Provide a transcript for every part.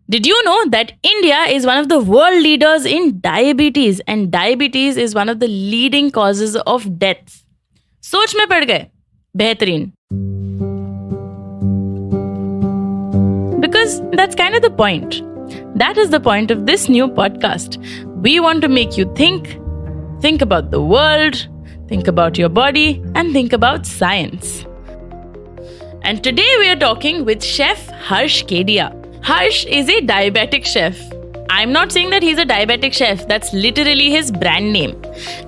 Did you know that India is one of the world leaders in diabetes and diabetes is one of the leading causes of death? सोच में पड़ गए बेहतरीन. Because that's kind of the point. That is the point of this new podcast. We want to make you think about the world, think about your body, and think about science. And today we are talking with Chef Harsh Kedia. Harsh is a diabetic chef. I'm not saying that he's a diabetic chef. That's literally his brand name.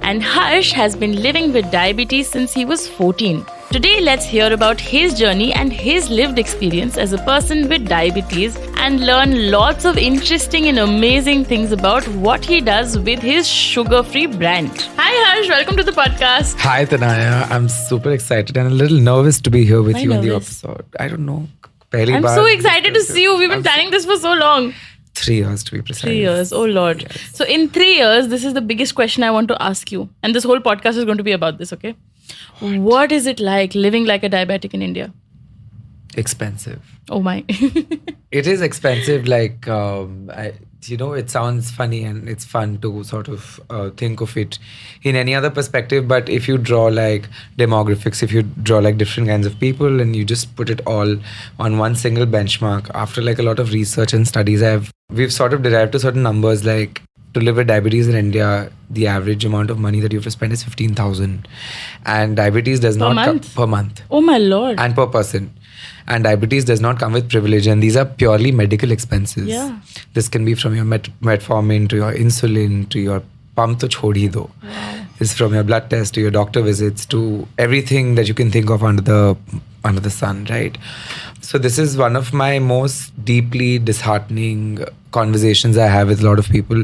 And Harsh has been living with diabetes since he was 14. Today, let's hear about his journey and his lived experience as a person with diabetes and learn lots of interesting and amazing things about what he does with his sugar-free brand. Hi Harsh, welcome to the podcast. Hi Tanaya, I'm super excited and a little nervous to be here with Why you in the nervous? episode. I don't know. I'm so excited to see you. We've been planning this for so long. 3 years to be precise. 3 years, oh Lord. Yes. So in 3 years, this is the biggest question I want to ask you. And this whole podcast is going to be about this, okay? What is it like living like a diabetic in India? Expensive. Oh my. It is expensive. It sounds funny and it's fun to sort of think of it in any other perspective. But if you draw like demographics, if you draw like different kinds of people and you just put it all on one single benchmark, after like a lot of research and studies, we've sort of derived to certain numbers like to live with diabetes in India, the average amount of money that you have to spend is 15,000. And diabetes does not come per month. Oh my Lord. And per person. And diabetes does not come with privilege, and these are purely medical expenses. Yeah. This can be from your metformin to your insulin to your pump to chhod hi do. Wow. This is from your blood test to your doctor visits to everything that you can think of under the sun, right? So this is one of my most deeply disheartening conversations I have with a lot of people,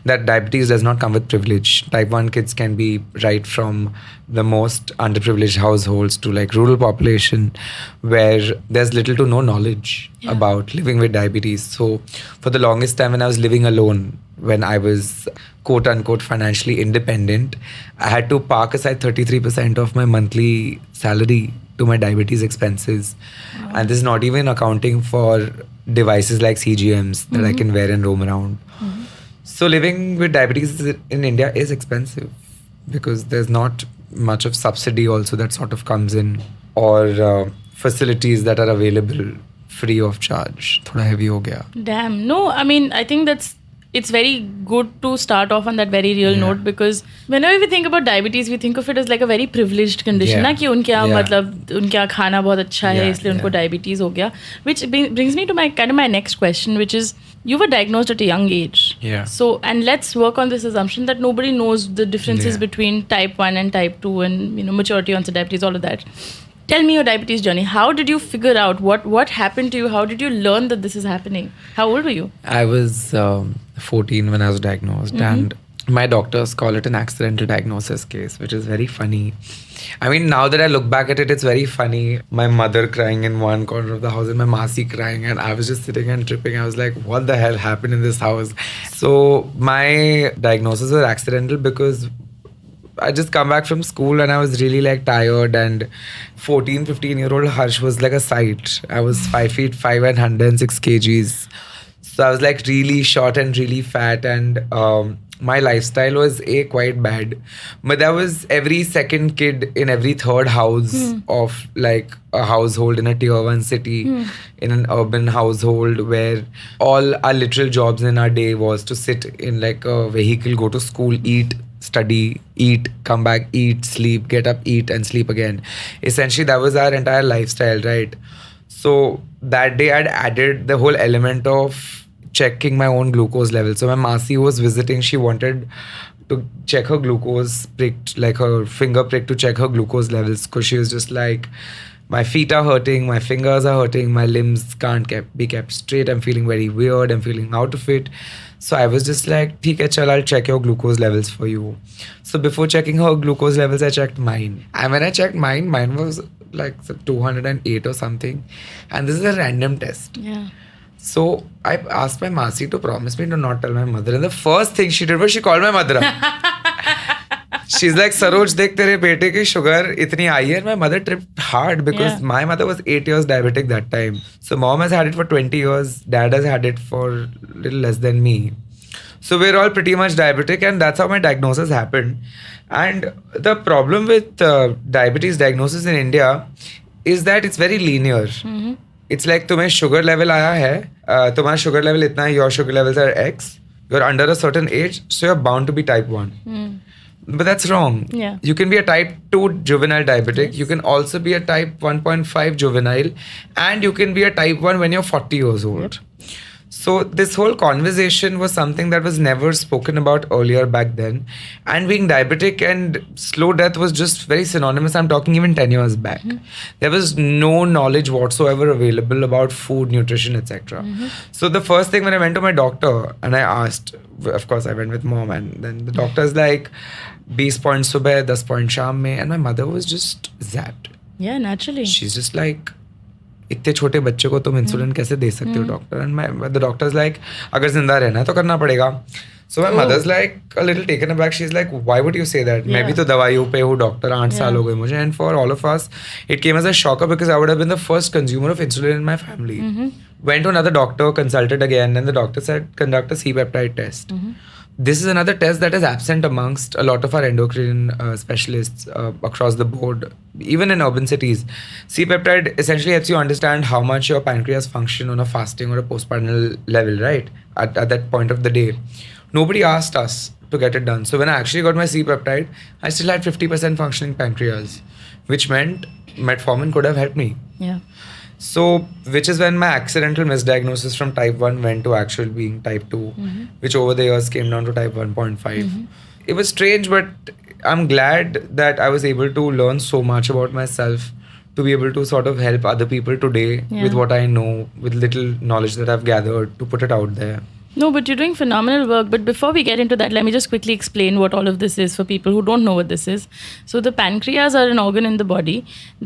that diabetes does not come with privilege. Type 1 kids can be right from the most underprivileged households to like rural population where there's little to no knowledge about living with diabetes. So for the longest time when I was living alone, when I was quote unquote financially independent, I had to park aside 33% of my monthly salary to my diabetes expenses. Wow. And this is not even accounting for devices like CGMs that I can wear and roam around. Mm-hmm. So living with diabetes in India is expensive because there's not much of subsidy also that sort of comes in, or facilities that are available free of charge. Thoda heavy ho gaya. Damn. No, I mean, I think it's very good to start off on that very real note, because whenever we think about diabetes, we think of it as like a very privileged condition. ना कि उनके यहाँ मतलब उनके यहाँ खाना बहुत अच्छा है इसलिए उनको diabetes हो गया. Which brings me to my next question, which is, you were diagnosed at a young age. Yeah. So, and let's work on this assumption that nobody knows the differences between type 1 and type 2 and maturity onset diabetes, all of that. Tell me your diabetes journey. How did you figure out what happened to you? How did you learn that this is happening? How old were you? I was 14 when I was diagnosed, and my doctors call it an accidental diagnosis case, which is very funny. I mean, now that I look back at it, it's very funny. My mother crying in one corner of the house and my Masi crying, and I was just sitting and tripping. I was like, what the hell happened in this house? So my diagnosis was accidental because I just come back from school and I was really like tired, and 15-year-old Harsh was like a sight. I was 5 feet 5 and 106 kgs. So I was like really short and really fat, and my lifestyle was quite bad. But there was every second kid in every third house of like a household in a tier 1 city, in an urban household, where all our literal jobs in our day was to sit in like a vehicle, go to school, eat, study, eat, come back, eat, sleep, get up, eat and sleep again. Essentially that was our entire lifestyle, right? So that day I'd added the whole element of checking my own glucose level. So my Masi was visiting, she wanted to check her glucose, pricked like her finger pricked to check her glucose levels, because she was just like, my feet are hurting, my fingers are hurting, my limbs can't be kept straight, I'm feeling very weird, I'm feeling out of it. So I was just like, theek hai, chal, I'll check your glucose levels for you. So before checking her glucose levels, I checked mine. And when I checked mine was like 208 or something. And this is a random test. Yeah. So I asked my Masi to promise me to not tell my mother. And the first thing she did was she called my mother up. She's like, Saroj, dekh tere bete ki sugar itni high hai. And my mother tripped hard because Yeah. my mother was 8 years diabetic that time. So mom has had it for 20 years. Dad has had it for little less than me. So we're all pretty much diabetic, and that's how my diagnosis happened. And the problem with diabetes diagnosis in India is that it's very linear. It's like तुम्हें sugar level आया है, तुम्हारा sugar level इतना है, your sugar levels are X, you're under a certain age, so you're bound to be type 1. But that's wrong. Yeah. You can be a type 2 juvenile diabetic. Yes. You can also be a type 1.5 juvenile. And you can be a type 1 when you're 40 years old. So this whole conversation was something that was never spoken about earlier back then. And being diabetic and slow death was just very synonymous. I'm talking even 10 years back. There was no knowledge whatsoever available about food, nutrition, etc. So the first thing when I went to my doctor and I asked, of course I went with mom, and then the doctor's like, 20 points subah, 10 points sham mein, and my mother was just zapped. Yeah, naturally. She's just like, इतने छोटे बच्चे को तुम insulin कैसे दे सकते हो doctor? And the doctor is like, अगर जिंदा रहना है तो करना पड़ेगा. So my mother is like a little taken aback. She is like, why would you say that? मैं भी तो दवाइयों पे हूँ डॉक्टर, 8 साल हो गए मुझे. And for all of us it came as a shocker because I would have been the first consumer of insulin in my family. Went to another doctor, consulted again, and the doctor said, conduct a C-peptide test. This is another test that is absent amongst a lot of our endocrine specialists across the board, even in urban cities. C-peptide essentially helps you understand how much your pancreas function on a fasting or a postprandial level, right? At that point of the day. Nobody asked us to get it done. So when I actually got my C-peptide, I still had 50% functioning pancreas, which meant metformin could have helped me. Yeah. So, which is when my accidental misdiagnosis from type 1 went to actual being type 2, which over the years came down to type 1.5. It was strange, but I'm glad that I was able to learn so much about myself to be able to sort of help other people today with what I know, with little knowledge that I've gathered to put it out there. No, but you're doing phenomenal work. But before we get into that, let me just quickly explain what all of this is for people who don't know what this is. So the pancreas are an organ in the body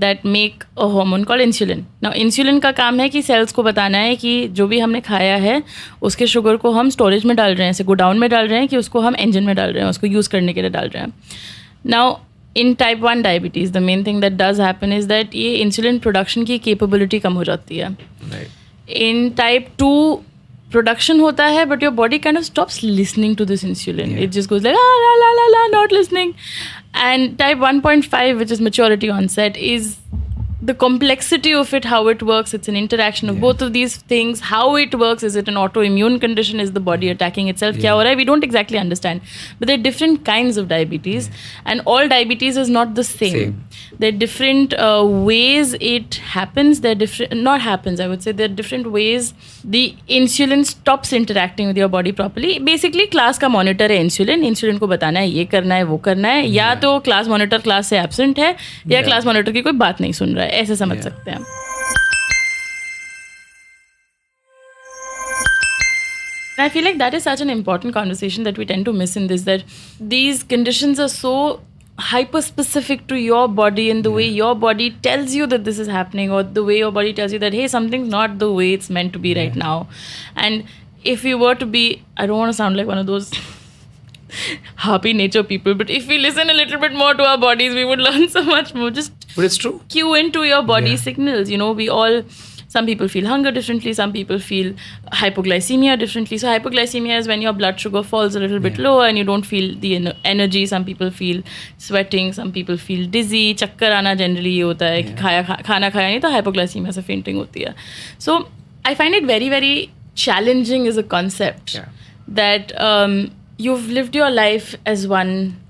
that make a hormone called insulin. Now, insulin का काम है कि cells को बताना है कि जो भी हमने खाया है उसके शुगर को हम स्टोरेज में डाल रहे हैं, ऐसे गोडाउन में डाल रहे हैं कि उसको हम इंजन में डाल रहे हैं, उसको यूज़ करने के लिए डाल रहे हैं. Now, in type 1 diabetes, the main thing that does happen is that ये insulin production की capability कम हो जाती है. Right. In type 2, production होता है, but your body kind of stops listening to this insulin. It just goes like, la la la la, not listening. And type 1.5, which is maturity onset, is the complexity of it, how it works. It's an interaction of both of these things. How it works, is it an autoimmune condition? Is the body attacking itself? Kya ho raha hai? We don't exactly understand. But there are different kinds of diabetes, and all diabetes is not the same. There are different ways it happens. There are different, not happens, I would say. There are different ways the insulin stops interacting with your body properly. Basically, class का monitor है insulin. Insulin को बताना है ये करना है वो करना है. या तो class monitor class से absent है, या class monitor की कोई बात नहीं सुन रहा है. ऐसे समझ सकते हैं. I feel like that is such an important conversation that we tend to miss in this, that these conditions are so hyper specific to your body and the way your body tells you that this is happening, or the way your body tells you that, hey, something's not the way it's meant to be right now. And if we were to be, I don't want to sound like one of those happy nature people, but if we listen a little bit more to our bodies, we would learn so much more. Just But it's true. cue into your body signals. You know, we all, some people feel hunger differently, some people feel hypoglycemia differently. So hypoglycemia is when your blood sugar falls a little bit lower and you don't feel the energy. Some people feel sweating, some people feel dizzy. चक्कर आना generally ये होता है कि खाना खाया नहीं तो hypoglycemia से fainting होती है. So I find it very, very challenging as a concept that you've lived your life as one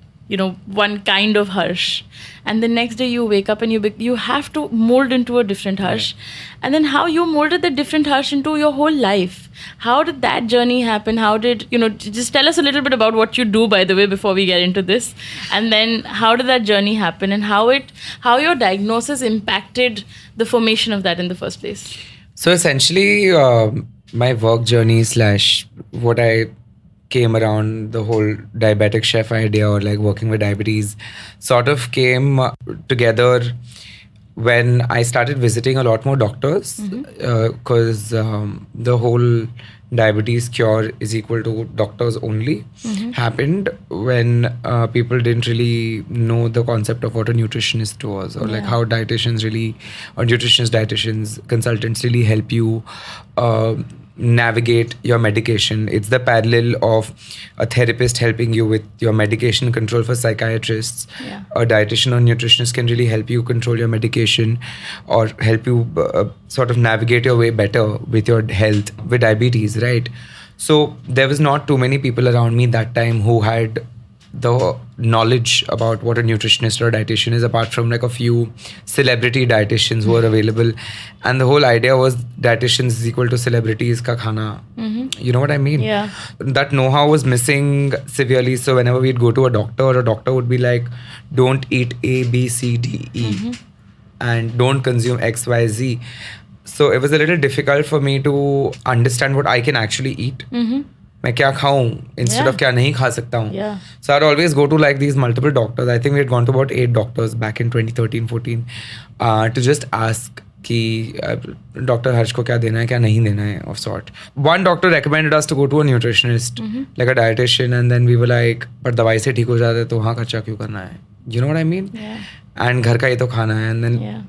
kind of Harsh, and the next day you wake up and you have to mold into a different Harsh. And then how you molded the different Harsh into your whole life. How did that journey happen? How did, just tell us a little bit about what you do, by the way, before we get into this. And then how did that journey happen, and how your diagnosis impacted the formation of that in the first place? So essentially, my work journey / what I came around the whole Diabetic Chef idea, or like working with diabetes, sort of came together when I started visiting a lot more doctors, because the whole diabetes cure is equal to doctors only happened when people didn't really know the concept of what a nutritionist was, or like how dietitians really, or dietitians, consultants really help you navigate your medication. It's the parallel of a therapist helping you with your medication control for psychiatrists. A dietitian or nutritionist can really help you control your medication or help you sort of navigate your way better with your health, with diabetes, right? So there was not too many people around me that time who had the knowledge about what a nutritionist or a dietitian is, apart from like a few celebrity dietitians who are available. And the whole idea was dietitians is equal to celebrities ka khana. You know what I mean? Yeah. That know-how was missing severely. So whenever we'd go to a doctor would be like, don't eat A, B, C, D, E, and don't consume X, Y, Z. So it was a little difficult for me to understand what I can actually eat. मैं क्या खाऊं instead of क्या नहीं खा सकता हूं. So I'd always go to like these multiple doctors. I think we had gone to about 8 doctors back in 2013-14 to just ask कि Dr. Harsh को क्या देना है क्या नहीं देना है of sort. One doctor recommended us to go to a nutritionist, like a dietitian, and then we were like, पर दवाई से ठीक हो जाता है तो वहाँ खर्चा क्यों करना है? You know what I mean? And घर का ये तो खाना है. And then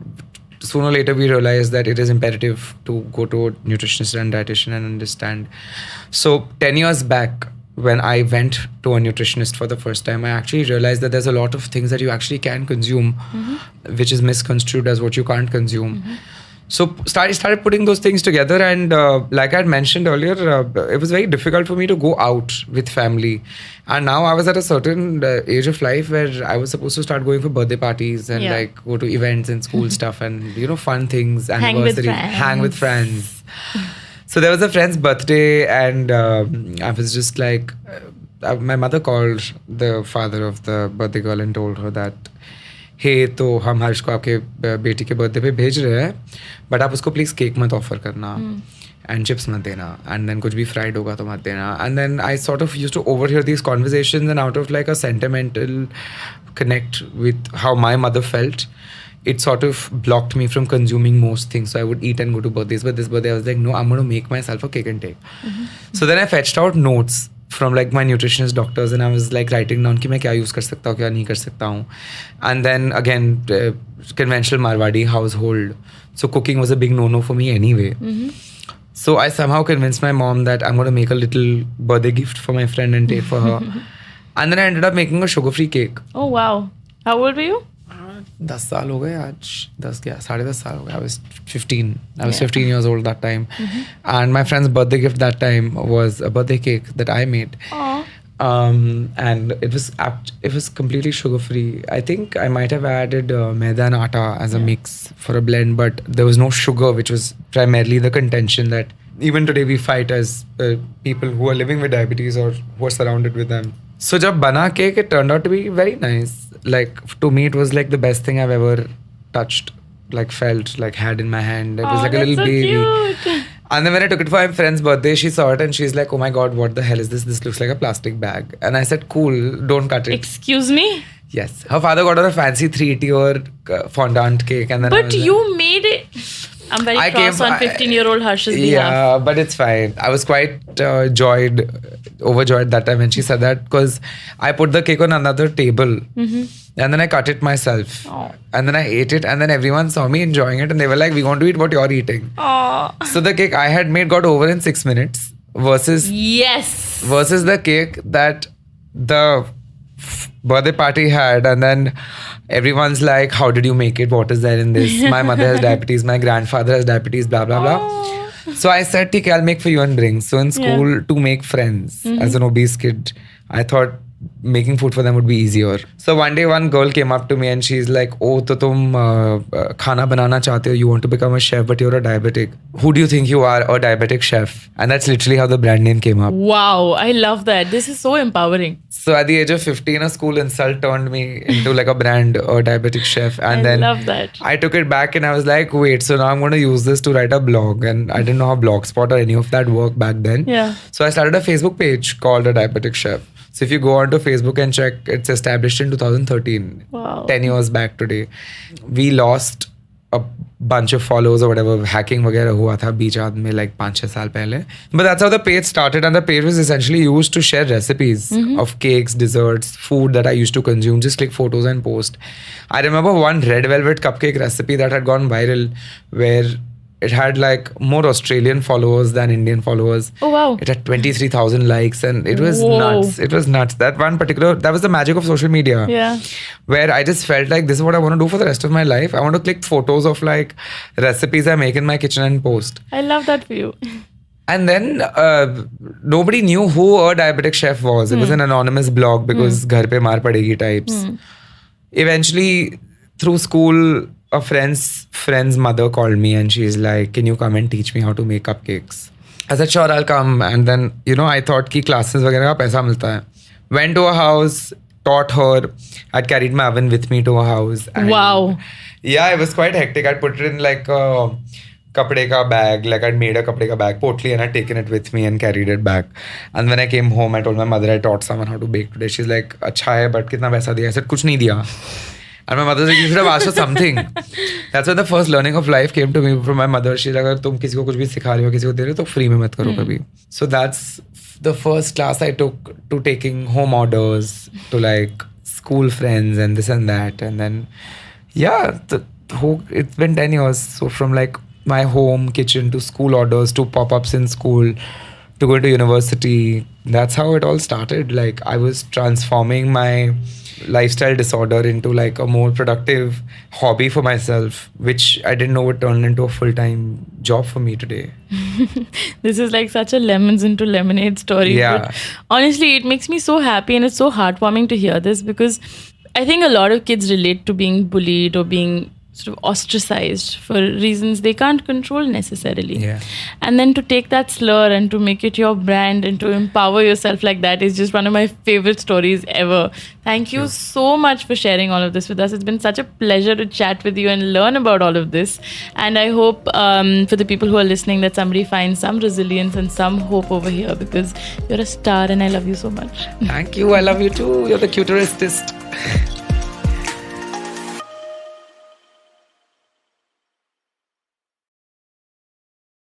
sooner or later we realized that it is imperative to go to a nutritionist and dietitian and understand. So 10 years back, when I went to a nutritionist for the first time, I actually realized that there's a lot of things that you actually can consume, which is misconstrued as what you can't consume. So started putting those things together, and like I had mentioned earlier, it was very difficult for me to go out with family. And now I was at a certain age of life where I was supposed to start going for birthday parties and like go to events and school stuff and fun things, anniversary, hang with friends. So there was a friend's birthday, and I was just like, my mother called the father of the birthday girl and told her that, हे तो हम हर्ष को आपके बेटी के birthday पे भेज रहे हैं, बट आप उसको प्लीज़ केक मत ऑफर करना एंड चिप्स मत देना, एंड देन कुछ भी फ्राइड होगा तो मत देना. And then I sort of used to overhear these conversations, and out of like a sentimental connect with how my mother felt, it sort of blocked me from consuming most things. So I would eat and go to birthdays, but this birthday I was like, no, I'm going to make myself a cake and take. So then I fetched out notes from like my nutritionist doctors, and I was like writing down कि मैं क्या use कर सकता हूँ क्या नहीं कर सकता हूँ. And then again, conventional Marwadi household, so cooking was a big no-no for me anyway. So I somehow convinced my mom that I'm going to make a little birthday gift for my friend and take for her. And then I ended up making a sugar-free cake. Oh wow! How old were you? 10 साल हो गए आज, 10 क्या 10.5 साल हो गए. I was 15. I was 15 years old that time. And my friend's birthday gift that time was a birthday cake that I made. And it was completely sugar free. I think I might have added maida and atta as a mix for a blend, but there was no sugar, which was primarily the contention that even today we fight as people who are living with diabetes or who are surrounded with them. So jab bana cake, it turned out to be very nice. Like to me, it was like the best thing I've ever touched, like felt, like had in my hand. It was like a little so baby. Cute. And then when I took it for my friend's birthday, she saw it and she's like, "Oh my god, what the hell is this? This looks like a plastic bag." And I said, "Cool, don't cut it." Excuse me? Yes. Her father got her a fancy 3-tier fondant cake, and then But you made it. I'm very cross on 15-year-old Harsh's behalf. Yeah, but it's fine. I was quite overjoyed that time when she said that, because I put the cake on another table and then I cut it myself. And then I ate it, and then everyone saw me enjoying it and they were like, "We want to eat what you're eating." So the cake I had made got over in 6 minutes versus the cake that the birthday party had. And then everyone's like, "How did you make it? What is there in this?" My mother has diabetes, my grandfather has diabetes, blah blah blah. So I said, "Okay, I'll make for you and bring." So in school, to make friends as an obese kid, I thought making food for them would be easier. So one day one girl came up to me and she's like, "Oh, to tum khana banana chahte ho, you want to become a chef, but you're a diabetic. Who do you think you are, a diabetic chef?" And that's literally how the brand name came up. Wow, I love that. This is so empowering. So at the age of 15, a school insult turned me into like a brand, a diabetic chef. And I love that. I took it back and I was like, wait, so now I'm going to use this to write a blog. And I didn't know how Blogspot or any of that worked back then. So I started a Facebook page called A Diabetic Chef. So if you go onto Facebook and check, it's established in 2013. Wow. 10 years back today. We lost a bunch of followers or whatever. Hacking वगैरह हुआ था बीच आध में like 5-6 साल पहले. But that's how the page started, and the page was essentially used to share recipes of cakes, desserts, food that I used to consume. Just click photos and post. I remember one red velvet cupcake recipe that had gone viral where it had like more Australian followers than Indian followers. Oh wow. It had 23,000 likes and it was nuts. It was nuts. That was the magic of social media. Yeah. Where I just felt like this is what I want to do for the rest of my life. I want to click photos of like recipes I make in my kitchen and post. I love that for you. And then nobody knew who a diabetic chef was. It was an anonymous blog because ghar pe maar padegi types. Eventually, through school, a friend's mother called me and she's like, can you come and teach me how to make cupcakes? I said, sure, I'll come. And then, I thought ki classes वगैरह का पैसा मिलता है. Went to a house, taught her. I'd carried my oven with me to a house. And wow. Yeah, it was quite hectic. I'd put it in like a kapde ka bag. Like I'd made a kapde ka bag, potli, and I'd taken it with me and carried it back. And when I came home, I told my mother I taught someone how to bake today. She's like, अच्छा है, but कितना पैसा दिया? I said, कुछ नहीं दिया. And my mother said, you should have asked for something. That's when the first learning of life came to me from my mother. She's like, अगर तुम किसी को कुछ भी सिखा रहे हो, किसी को दे रहे हो, तो free में मत करो कभी. So that's the first class I took to taking home orders to like school friends and this and that. And then, yeah, it's been 10 years. So from like my home kitchen to school orders to pop-ups in school to going to university. That's how it all started. Like I was transforming my lifestyle disorder into like a more productive hobby for myself, which I didn't know would turn into a full-time job for me today. This is like such a lemons into lemonade story. Yeah. But honestly, it makes me so happy and it's so heartwarming to hear this because I think a lot of kids relate to being bullied or being sort of ostracized for reasons they can't control necessarily. Yeah. And then to take that slur and to make it your brand and to empower yourself like that is just one of my favorite stories ever. Thank you so much for sharing all of this with us. It's been such a pleasure to chat with you and learn about all of this. And I hope for the people who are listening that somebody finds some resilience and some hope over here because you're a star and I love you so much. Thank you. I love you too. You're the cutest.